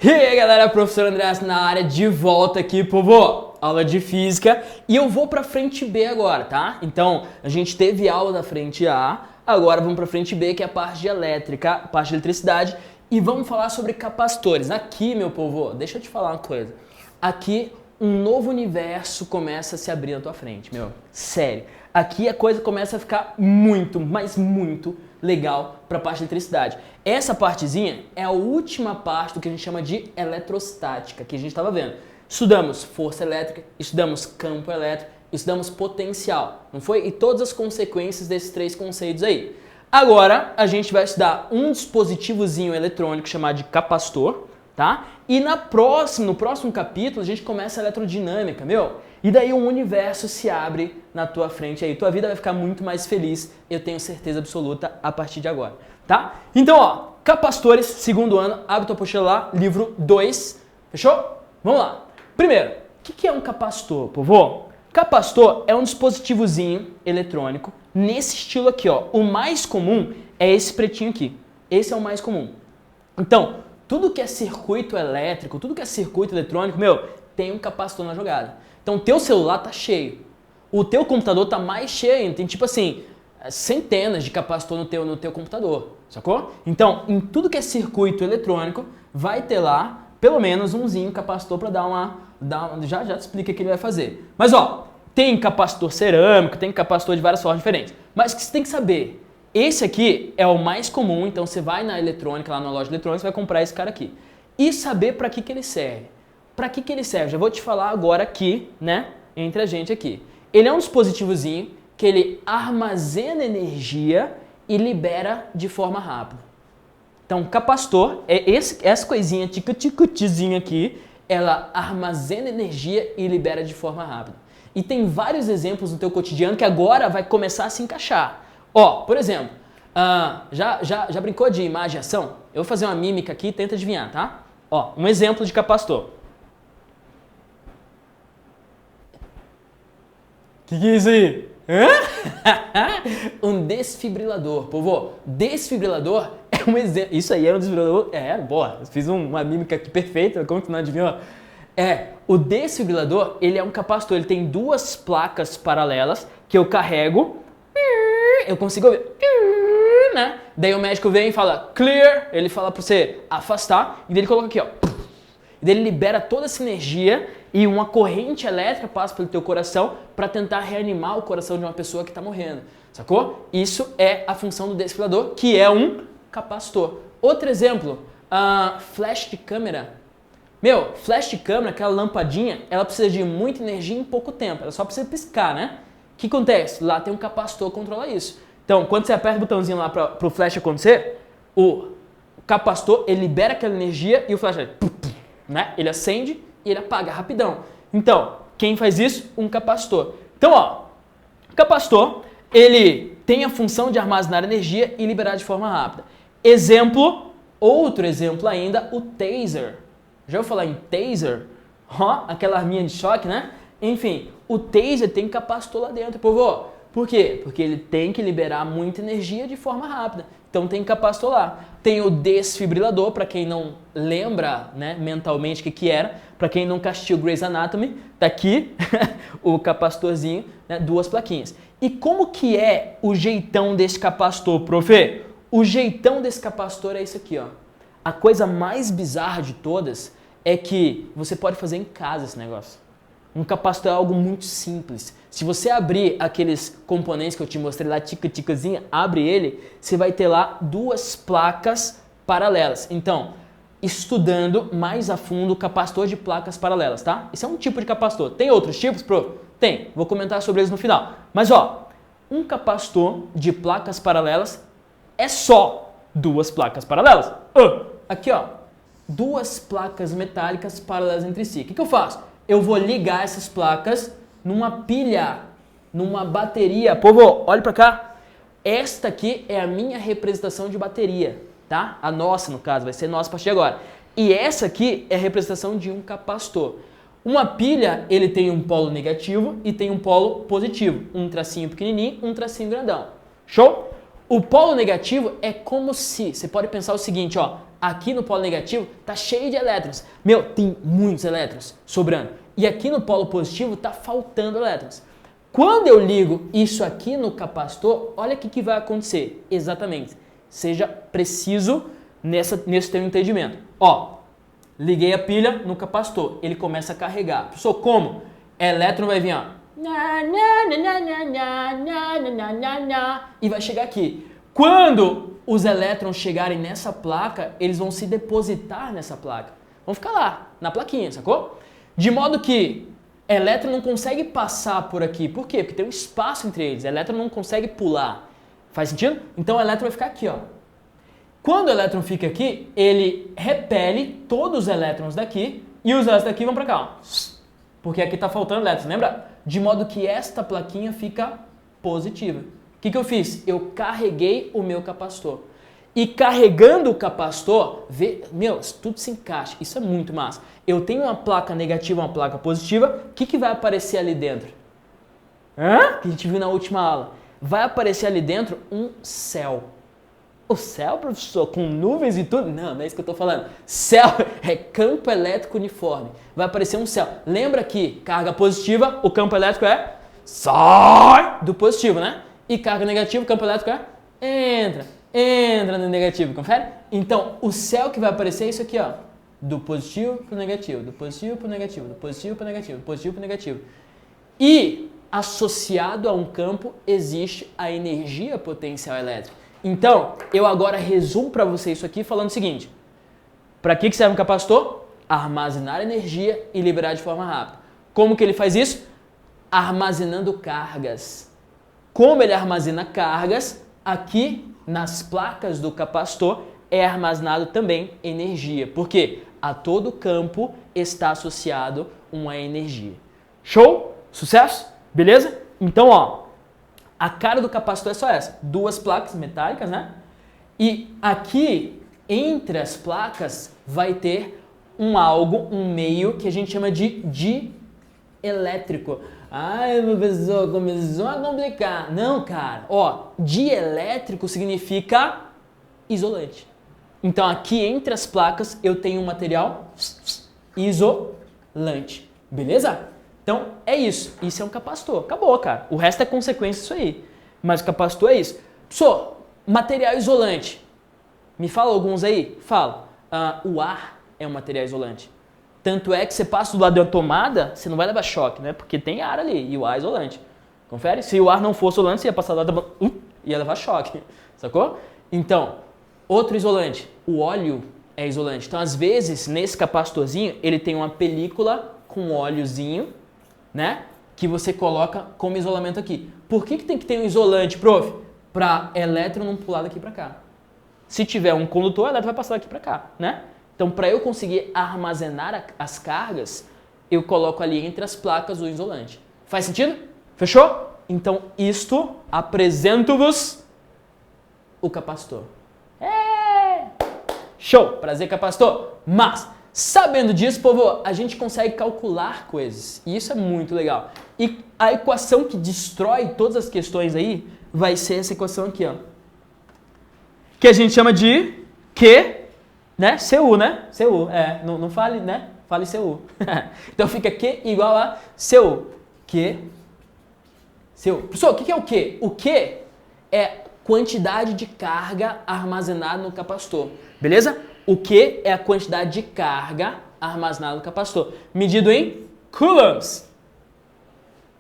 E aí galera, professor Andreas na área, de volta aqui, povo, aula de física, e eu vou pra frente B agora, tá? Então, a gente teve aula da frente A, agora vamos pra frente B, que é a parte de elétrica, a parte de eletricidade, e vamos falar sobre capacitores. Aqui, meu povo, deixa eu te falar uma coisa, aqui um novo universo começa a se abrir na tua frente, meu, sério. Aqui a coisa começa a ficar muito, mas muito legal para a parte de eletricidade. Essa partezinha é a última parte do que a gente chama de eletrostática, que a gente estava vendo. Estudamos força elétrica, estudamos campo elétrico, estudamos potencial, não foi? E todas as consequências desses três conceitos aí. Agora a gente vai estudar um dispositivozinho eletrônico chamado de capacitor, tá? E no próximo capítulo a gente começa a eletrodinâmica, meu. E daí um universo se abre na tua frente aí. Tua vida vai ficar muito mais feliz, eu tenho certeza absoluta, a partir de agora, tá? Então, ó, capacitores, segundo ano, abre tua apostila lá, livro 2, fechou? Vamos lá. Primeiro, o que é um capacitor, povo? Capacitor é um dispositivozinho eletrônico nesse estilo aqui, ó. O mais comum é esse pretinho aqui. Esse é o mais comum. Então, tudo que é circuito elétrico, tudo que é circuito eletrônico, meu, tem um capacitor na jogada. Então, o teu celular tá cheio. O teu computador tá mais cheio. Tem, tipo assim, centenas de capacitor no teu computador, sacou? Então, em tudo que é circuito eletrônico, vai ter lá, pelo menos, umzinho capacitor para dar uma... Já te explica o que ele vai fazer. Mas, ó, tem capacitor cerâmico, tem capacitor de várias formas diferentes. Mas o que você tem que saber? Esse aqui é o mais comum, então você vai na eletrônica, lá na loja eletrônica, você vai comprar esse cara aqui. E saber para que ele serve. Para que ele serve? Já vou te falar agora aqui, né, entre a gente aqui. Ele é um dispositivozinho que ele armazena energia e libera de forma rápida. Então, capacitor é essa coisinha, ticutizinha aqui, ela armazena energia e libera de forma rápida. E tem vários exemplos no teu cotidiano que agora vai começar a se encaixar. Ó, por exemplo, já brincou de imagem e ação? Eu vou fazer uma mímica aqui e tenta adivinhar, tá? Ó, um exemplo de capacitor. Que é isso aí? Hã? Um desfibrilador, povo. Desfibrilador é um exemplo. Isso aí é um desfibrilador. Boa. Fiz uma mímica aqui perfeita. Como que não adivinhou? O desfibrilador, ele é um capacitor. Ele tem duas placas paralelas que eu carrego. Eu consigo ouvir, né? Daí o médico vem e fala clear. Ele fala pra você afastar. E daí ele coloca aqui, ó. E daí ele libera toda essa energia e uma corrente elétrica passa pelo teu coração para tentar reanimar o coração de uma pessoa que está morrendo, sacou? Isso é a função do desfibrilador, que é um capacitor. Outro exemplo, flash de câmera. Meu, flash de câmera, aquela lampadinha, ela precisa de muita energia em pouco tempo, ela só precisa piscar, né? O que acontece? Lá tem um capacitor que controla isso. Então, quando você aperta o botãozinho lá para o flash acontecer, o capacitor, ele libera aquela energia e o flash, né? Ele acende e ele apaga rapidão. Então, quem faz isso? Um capacitor. Então, ó, capacitor, ele tem a função de armazenar energia e liberar de forma rápida. Exemplo, outro exemplo ainda, o taser. Já ouviu falar em taser? Ó, aquela arminha de choque, né? Enfim, o taser tem capacitor lá dentro, povo. Por quê? Porque ele tem que liberar muita energia de forma rápida. Então tem capacitor lá. Tem o desfibrilador, para quem não lembra, né, mentalmente o que era, para quem nunca assistiu Grey's Anatomy, tá aqui o capacitorzinho, né, duas plaquinhas. E como que é o jeitão desse capacitor, prof? O jeitão desse capacitor é isso aqui, ó. A coisa mais bizarra de todas é que você pode fazer em casa esse negócio. Um capacitor é algo muito simples. Se você abrir aqueles componentes que eu te mostrei lá, tica-ticazinha, abre ele, você vai ter lá duas placas paralelas. Então, estudando mais a fundo o capacitor de placas paralelas, tá? Esse é um tipo de capacitor. Tem outros tipos, prof? Tem. Vou comentar sobre eles no final. Mas, ó, um capacitor de placas paralelas é só duas placas paralelas. Aqui, ó, duas placas metálicas paralelas entre si. O que eu faço? Eu vou ligar essas placas numa pilha, numa bateria. Povo, olha pra cá. Esta aqui é a minha representação de bateria, tá? A nossa, no caso, vai ser nossa a partir de agora. E essa aqui é a representação de um capacitor. Uma pilha, ele tem um polo negativo e tem um polo positivo. Um tracinho pequenininho, um tracinho grandão. Show? O polo negativo é como se, você pode pensar o seguinte, ó, aqui no polo negativo tá cheio de elétrons. Meu, tem muitos elétrons sobrando. E aqui no polo positivo tá faltando elétrons. Quando eu ligo isso aqui no capacitor, olha o que vai acontecer. Exatamente. Seja preciso nesse teu entendimento. Ó, liguei a pilha no capacitor, ele começa a carregar. Professor, como? Elétron vai vir, ó. E vai chegar aqui. Quando os elétrons chegarem nessa placa, eles vão se depositar nessa placa. Vão ficar lá, na plaquinha, sacou? De modo que elétron não consegue passar por aqui. Por quê? Porque tem um espaço entre eles. Elétron não consegue pular. Faz sentido? Então o elétron vai ficar aqui, ó. Quando o elétron fica aqui, ele repele todos os elétrons daqui e os elétrons daqui vão para cá, ó. Porque aqui está faltando elétrons, lembra? De modo que esta plaquinha fica positiva. O que eu fiz? Eu carreguei o meu capacitor. E carregando o capacitor, meu, tudo se encaixa. Isso é muito massa. Eu tenho uma placa negativa, uma placa positiva. O que vai aparecer ali dentro? Que a gente viu na última aula. Vai aparecer ali dentro um céu. O céu, professor, com nuvens e tudo? Não, não é isso que eu estou falando. Céu é campo elétrico uniforme. Vai aparecer um céu. Lembra que carga positiva, o campo elétrico sai do positivo, né? E carga negativa, o campo elétrico entra no negativo, confere? Então, o céu que vai aparecer é isso aqui, ó. Do positivo para o negativo, do positivo para o negativo, do positivo para o negativo, do positivo para o negativo. E associado a um campo existe a energia potencial elétrica. Então, eu agora resumo para você isso aqui falando o seguinte. Para que serve um capacitor? Armazenar energia e liberar de forma rápida. Como que ele faz isso? Armazenando cargas. Como ele armazena cargas, aqui nas placas do capacitor é armazenado também energia. Por quê? A todo campo está associado uma energia. Show? Sucesso? Beleza? Então, ó. A cara do capacitor é só essa, duas placas metálicas, né? E aqui, entre as placas, vai ter um meio que a gente chama de dielétrico. Ai, professor, começou a complicar. Não, cara, ó, dielétrico significa isolante. Então aqui entre as placas eu tenho um material isolante, beleza? Então, é isso. Isso é um capacitor. Acabou, cara. O resto é consequência disso aí. Mas o capacitor é isso. Professor, material isolante. Me fala alguns aí? Fala. O ar é um material isolante. Tanto é que você passa do lado de uma tomada, você não vai levar choque, né? Porque tem ar ali e o ar é isolante. Confere? Se o ar não fosse isolante, você ia passar do lado da ia levar choque. Sacou? Então, outro isolante. O óleo é isolante. Então, às vezes, nesse capacitorzinho, ele tem uma película com óleozinho, né? Que você coloca como isolamento aqui. Por que tem que ter um isolante, prof? Para elétron não pular daqui para cá. Se tiver um condutor, o elétron vai passar daqui para cá, né? Então, para eu conseguir armazenar as cargas, eu coloco ali entre as placas o isolante. Faz sentido? Fechou? Então, isto apresento-vos o capacitor. Show! Prazer, capacitor! Mas, sabendo disso, povo, a gente consegue calcular coisas. E isso é muito legal. E a equação que destrói todas as questões aí vai ser essa equação aqui, ó. Que a gente chama de Q, né? CU, né? CU, não fale, né? Fale CU. Então fica Q igual a CU. Q, CU. Professor, o que é o Q? O Q é quantidade de carga armazenada no capacitor. Beleza? O Q é a quantidade de carga armazenada no capacitor, medido em coulombs.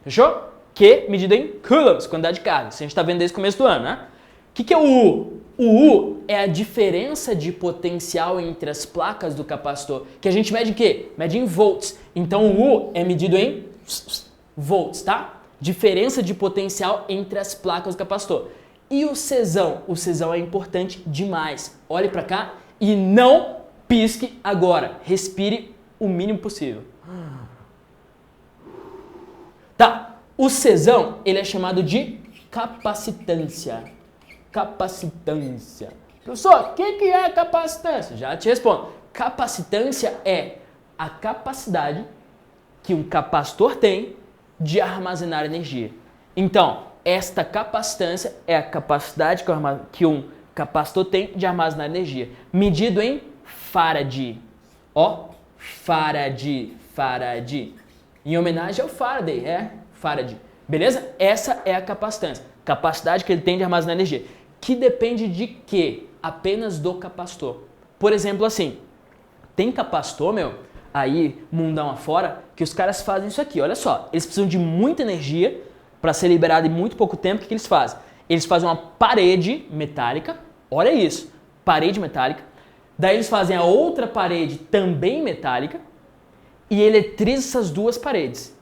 Fechou? Q medido em coulombs, quantidade de carga. Isso a gente está vendo desde o começo do ano, né? O que é o U? O U é a diferença de potencial entre as placas do capacitor, que a gente mede em quê? Mede em volts. Então o U é medido em volts, tá? Diferença de potencial entre as placas do capacitor. E o Czão? O Czão é importante demais. Olhe para cá e não pisque agora. Respire o mínimo possível. Tá, o Czão, ele é chamado de capacitância. Capacitância. Professor, o que é capacitância? Já te respondo. Capacitância é a capacidade que um capacitor tem de armazenar energia. Então, esta capacitância é a capacidade que um capacitor tem de armazenar energia, medido em Farad. Ó, Farad. Em homenagem ao Faraday, Farad. Beleza? Essa é a capacitância. Capacidade que ele tem de armazenar energia. Que depende de quê? Apenas do capacitor. Por exemplo, assim, tem capacitor, aí, mundão afora, que os caras fazem isso aqui. Olha só, eles precisam de muita energia para ser liberado em muito pouco tempo. O que eles fazem? Eles fazem uma parede metálica. Olha isso, parede metálica. Daí eles fazem a outra parede também metálica e eletrizam essas duas paredes.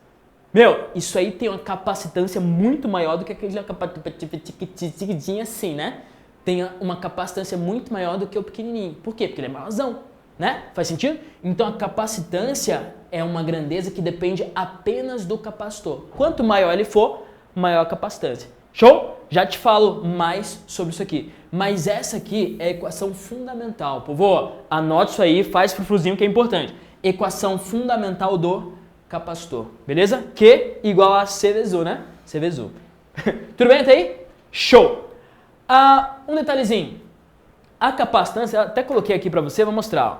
Isso aí tem uma capacitância muito maior do que aquele capacitância assim, né? Tem uma capacitância muito maior do que o pequenininho. Por quê? Porque ele é maiorzão, né? Faz sentido? Então a capacitância é uma grandeza que depende apenas do capacitor. Quanto maior ele for, maior a capacitância. Show? Já te falo mais sobre isso aqui. Mas essa aqui é a equação fundamental. Povo, anote isso aí, faz frufruzinho que é importante. Equação fundamental do capacitor. Beleza? Q igual a C vezes U, né? C vezes U. Tudo bem até aí? Show! Um detalhezinho. A capacitância, eu até coloquei aqui para você, vou mostrar. Ó.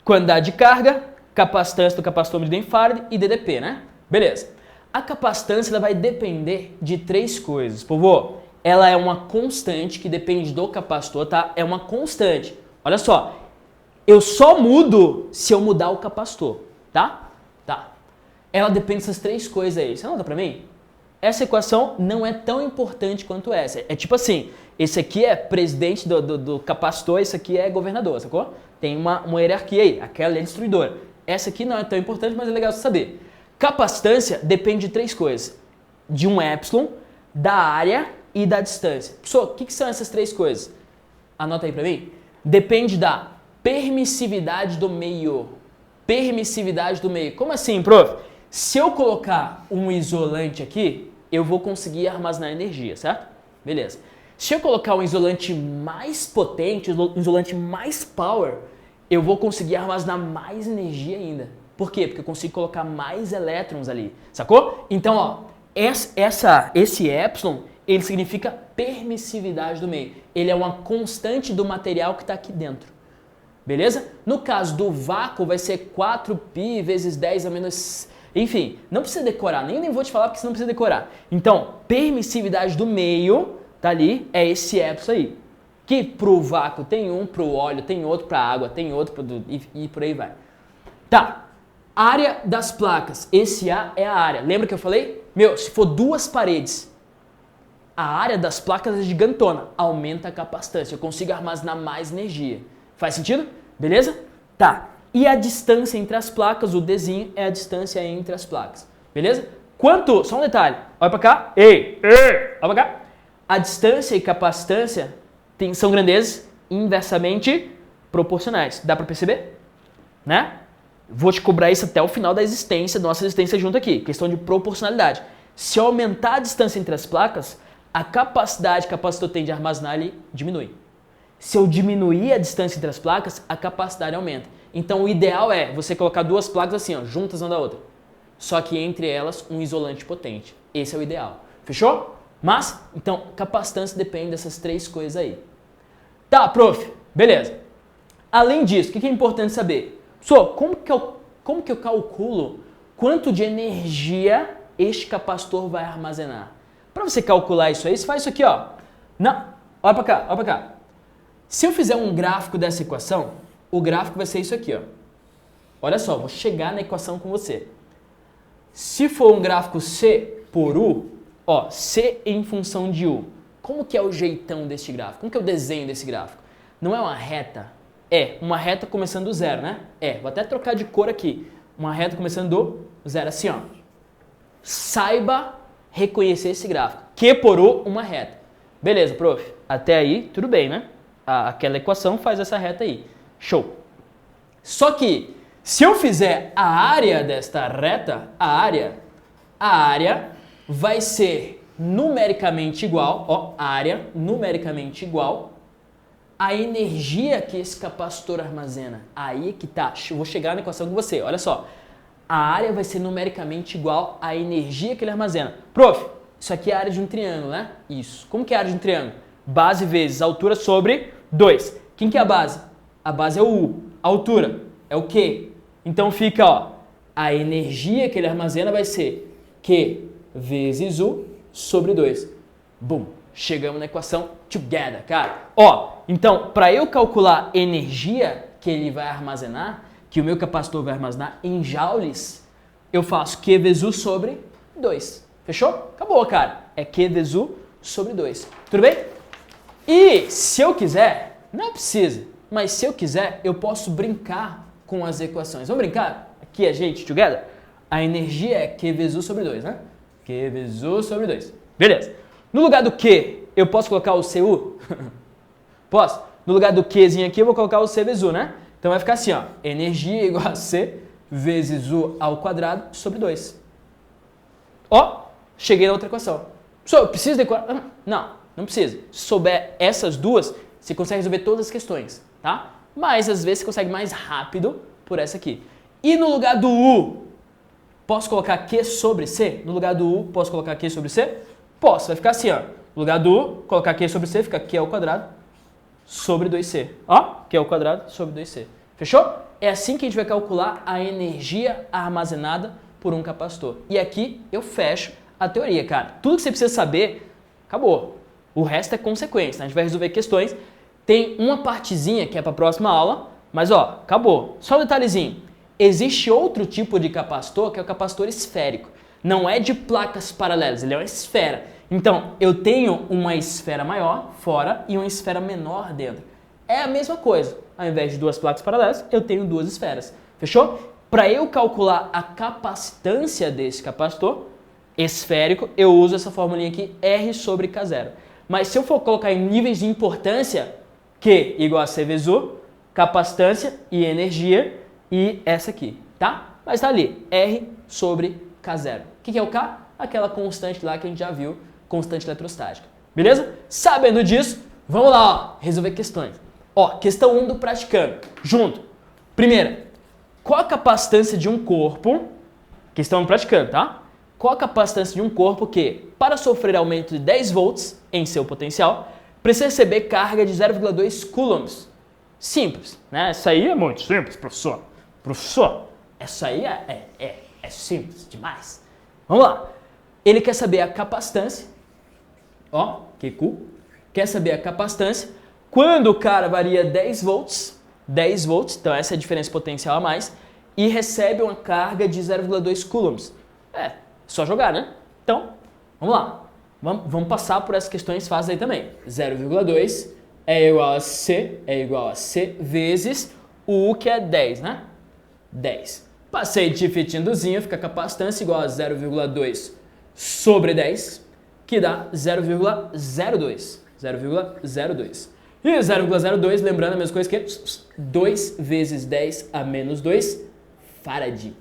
Quantidade de carga, capacitância do capacitor medido em Farad e DDP, né? Beleza. A capacitância ela vai depender de três coisas. Povo, ela é uma constante que depende do capacitor, tá? É uma constante. Olha só, eu só mudo se eu mudar o capacitor, tá? Tá. Ela depende dessas três coisas aí. Você anota pra mim? Essa equação não é tão importante quanto essa. É tipo assim, esse aqui é presidente do capacitor, esse aqui é governador, sacou? Tem uma hierarquia aí, aquela é destruidora. Essa aqui não é tão importante, mas é legal você saber. Capacitância depende de três coisas. De um epsilon, da área e da distância. Pessoal, o que são essas três coisas? Anota aí pra mim. Depende da permissividade do meio. Permissividade do meio. Como assim, prof? Se eu colocar um isolante aqui, eu vou conseguir armazenar energia, certo? Beleza. Se eu colocar um isolante mais potente, um isolante mais power, eu vou conseguir armazenar mais energia ainda. Por quê? Porque eu consigo colocar mais elétrons ali, sacou? Então, ó, esse epsilon, ele significa permissividade do meio. Ele é uma constante do material que está aqui dentro. Beleza? No caso do vácuo, vai ser 4π vezes 10 a menos... Enfim, não precisa decorar, nem vou te falar porque você não precisa decorar. Então, permissividade do meio, tá ali, é esse epsilon aí. Que pro vácuo tem um, pro óleo tem outro, pra água tem outro, e por aí vai. Tá, área das placas, esse A é a área. Lembra que eu falei? Se for duas paredes, a área das placas é gigantona, aumenta a capacitância, eu consigo armazenar mais energia. Faz sentido? Beleza? Tá. E a distância entre as placas, o Dzinho é a distância entre as placas. Beleza? Quanto? Só um detalhe. Olha pra cá. Ei! Olha pra cá. A distância e capacitância são grandezas inversamente proporcionais. Dá pra perceber? Né? Vou te cobrar isso até o final da existência, da nossa existência junto aqui. Questão de proporcionalidade. Se eu aumentar a distância entre as placas, a capacidade que o capacitor tem de armazenar ele diminui. Se eu diminuir a distância entre as placas, a capacidade aumenta. Então o ideal é você colocar duas placas assim, ó, juntas uma da outra. Só que entre elas um isolante potente. Esse é o ideal. Fechou? Mas, então, capacitância depende dessas três coisas aí. Tá, prof. Beleza. Além disso, o que é importante saber? Como que eu calculo quanto de energia este capacitor vai armazenar? Para você calcular isso aí, você faz isso aqui, ó. Não, olha para cá, olha para cá. Se eu fizer um gráfico dessa equação, o gráfico vai ser isso aqui, ó. Olha só, vou chegar na equação com você. Se for um gráfico C por U, ó, C em função de U. Como que é o jeitão deste gráfico? Como que é o desenho desse gráfico? Não é uma reta? É, uma reta começando do zero, né? Vou até trocar de cor aqui. Uma reta começando do zero, assim, ó. Saiba reconhecer esse gráfico. Q por U, uma reta. Beleza, prof. Até aí, tudo bem, né? Aquela equação faz essa reta aí. Show. Só que, se eu fizer a área desta reta, a área vai ser numericamente igual, ó, área numericamente igual à energia que esse capacitor armazena. Aí que tá. Eu vou chegar na equação com você. Olha só. A área vai ser numericamente igual à energia que ele armazena. Prof, Isso aqui é a área de um triângulo, né? Isso. Como que é a área de um triângulo? Base vezes altura sobre 2. Quem que é a base? A base é o U. A altura é o Q. Então fica, ó, a energia que ele armazena vai ser Q vezes U sobre 2. Bum! Chegamos na equação together, cara. Ó, então, para eu calcular energia que ele vai armazenar, que o meu capacitor vai armazenar em joules, eu faço Q vezes U sobre 2. Fechou? Acabou, cara. É Q vezes U sobre 2. Tudo bem? E se eu quiser, não precisa, mas se eu quiser, eu posso brincar com as equações. Vamos brincar? Aqui a gente, together. A energia é Q vezes U sobre 2, né? Q vezes U sobre 2. Beleza. No lugar do Q, eu posso colocar o CU? Posso? No lugar do Qzinho aqui, eu vou colocar o C vezes U, né? Então vai ficar assim, ó. Energia igual a C vezes U ao quadrado sobre 2. Ó, cheguei na outra equação. Professor, precisa decorar? Não precisa. Se souber essas duas, você consegue resolver todas as questões, tá? Mas às vezes você consegue mais rápido por essa aqui. E no lugar do U, posso colocar Q sobre C? No lugar do U, posso colocar Q sobre C? Posso. Vai ficar assim, ó. No lugar do U, colocar Q sobre C, fica Q ao quadrado sobre 2C. Ó, Q ao quadrado sobre 2C. Fechou? É assim que a gente vai calcular a energia armazenada por um capacitor. E aqui eu fecho a teoria, cara. Tudo que você precisa saber, acabou. O resto é consequência. A gente vai resolver questões. Tem uma partezinha que é para a próxima aula, mas ó, acabou. Só um detalhezinho. Existe outro tipo de capacitor que é o capacitor esférico. Não é de placas paralelas, ele é uma esfera. Então, eu tenho uma esfera maior fora e uma esfera menor dentro. É a mesma coisa. Ao invés de duas placas paralelas, eu tenho duas esferas. Fechou? Para eu calcular a capacitância desse capacitor esférico, eu uso essa formulinha aqui, R sobre K0. Mas se eu for colocar em níveis de importância, Q igual a C vezes U, capacitância e energia, e essa aqui, tá? Mas tá ali, R sobre K0. O que é o K? Aquela constante lá que a gente já viu, constante eletrostática. Beleza? Sabendo disso, vamos lá, ó, resolver questões. Ó, questão 1 do praticando. Junto. Primeira, qual a capacitância de um corpo, questão do praticando, tá? Qual a capacitância de um corpo que, para sofrer aumento de 10 volts em seu potencial, precisa receber carga de 0,2 coulombs? Simples, né? Isso aí é muito simples, professor. Professor, isso aí é simples demais. Vamos lá. Ele quer saber a capacitância, ó, QQ, quer saber a capacitância, quando o cara varia 10 volts, então essa é a diferença potencial a mais, e recebe uma carga de 0,2 coulombs. É, só jogar, né? Então, vamos lá. Vamos passar por essas questões fáceis aí também. 0,2 é igual a C vezes o U, que é 10, né? 10. Passei de dividendozinho, fica a capacitância igual a 0,2 sobre 10, que dá 0,02. 0,02. E 0,02, lembrando a mesma coisa que 2 vezes 10 a menos 2 farad.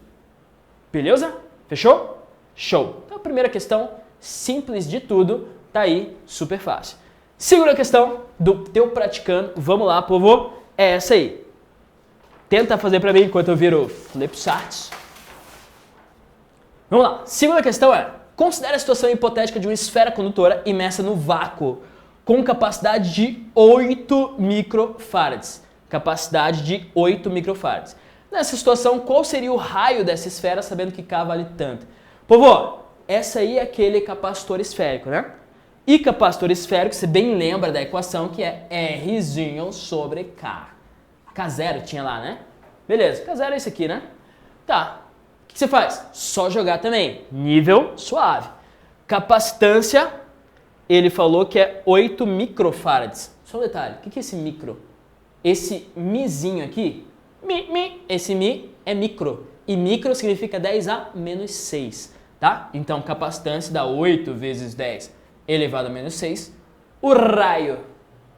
Beleza? Fechou? Show. Então a primeira questão, simples de tudo, tá aí, super fácil. Segunda questão do teu praticando, vamos lá, povo, é essa aí. Tenta fazer para mim enquanto eu viro flipcharts. Vamos lá. Segunda questão é: considere a situação hipotética de uma esfera condutora imersa no vácuo com capacidade de 8 microfarads. Capacidade de 8 microfarads. Nessa situação, qual seria o raio dessa esfera, sabendo que K vale tanto? Povo, essa aí é aquele capacitor esférico, né? E capacitor esférico, você bem lembra da equação que é R sobre K. K0 tinha lá, né? Beleza, K0 é isso aqui, né? Tá. O que você faz? Só jogar também. Nível suave. Capacitância, ele falou que é 8 microfarads. Só um detalhe, o que é esse micro? Esse mizinho aqui, esse mi é micro. E micro significa 10 a menos 6, tá? Então, capacitância dá 8 vezes 10 elevado a menos 6. O raio,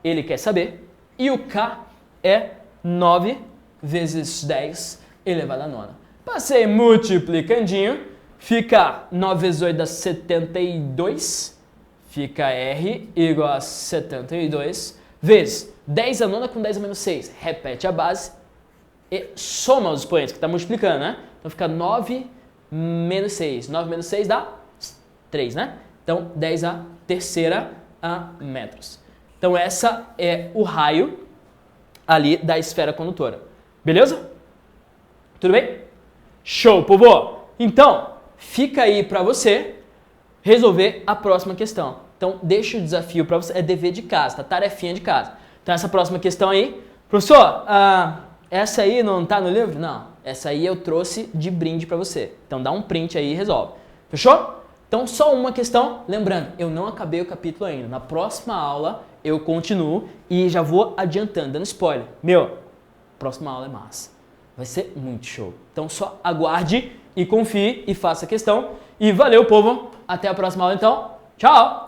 ele quer saber. E o K é 9 vezes 10 elevado a 9. Passei multiplicandinho, fica 9 vezes 8 dá 72, fica R igual a 72, vezes 10 a 9 com 10 a menos 6, repete a base e soma os expoentes, que está multiplicando, né? Então fica 9 menos 6, 9 menos 6 dá 3, né? Então, 10 a terceira a metros. Então, essa é o raio ali da esfera condutora. Beleza? Tudo bem? Show, povo! Então, fica aí para você resolver a próxima questão. Então, deixa o desafio para você. É dever de casa, tá? Tarefinha de casa. Então, essa próxima questão aí. Professor, essa aí não tá no livro? Não. Essa aí eu trouxe de brinde para você. Então, dá um print aí e resolve. Fechou? Então, só uma questão. Lembrando, eu não acabei o capítulo ainda. Na próxima aula, eu continuo e já vou adiantando, dando spoiler. Meu, próxima aula é massa. Vai ser muito show. Então, só aguarde e confie e faça a questão. E valeu, povo. Até a próxima aula, então. Tchau!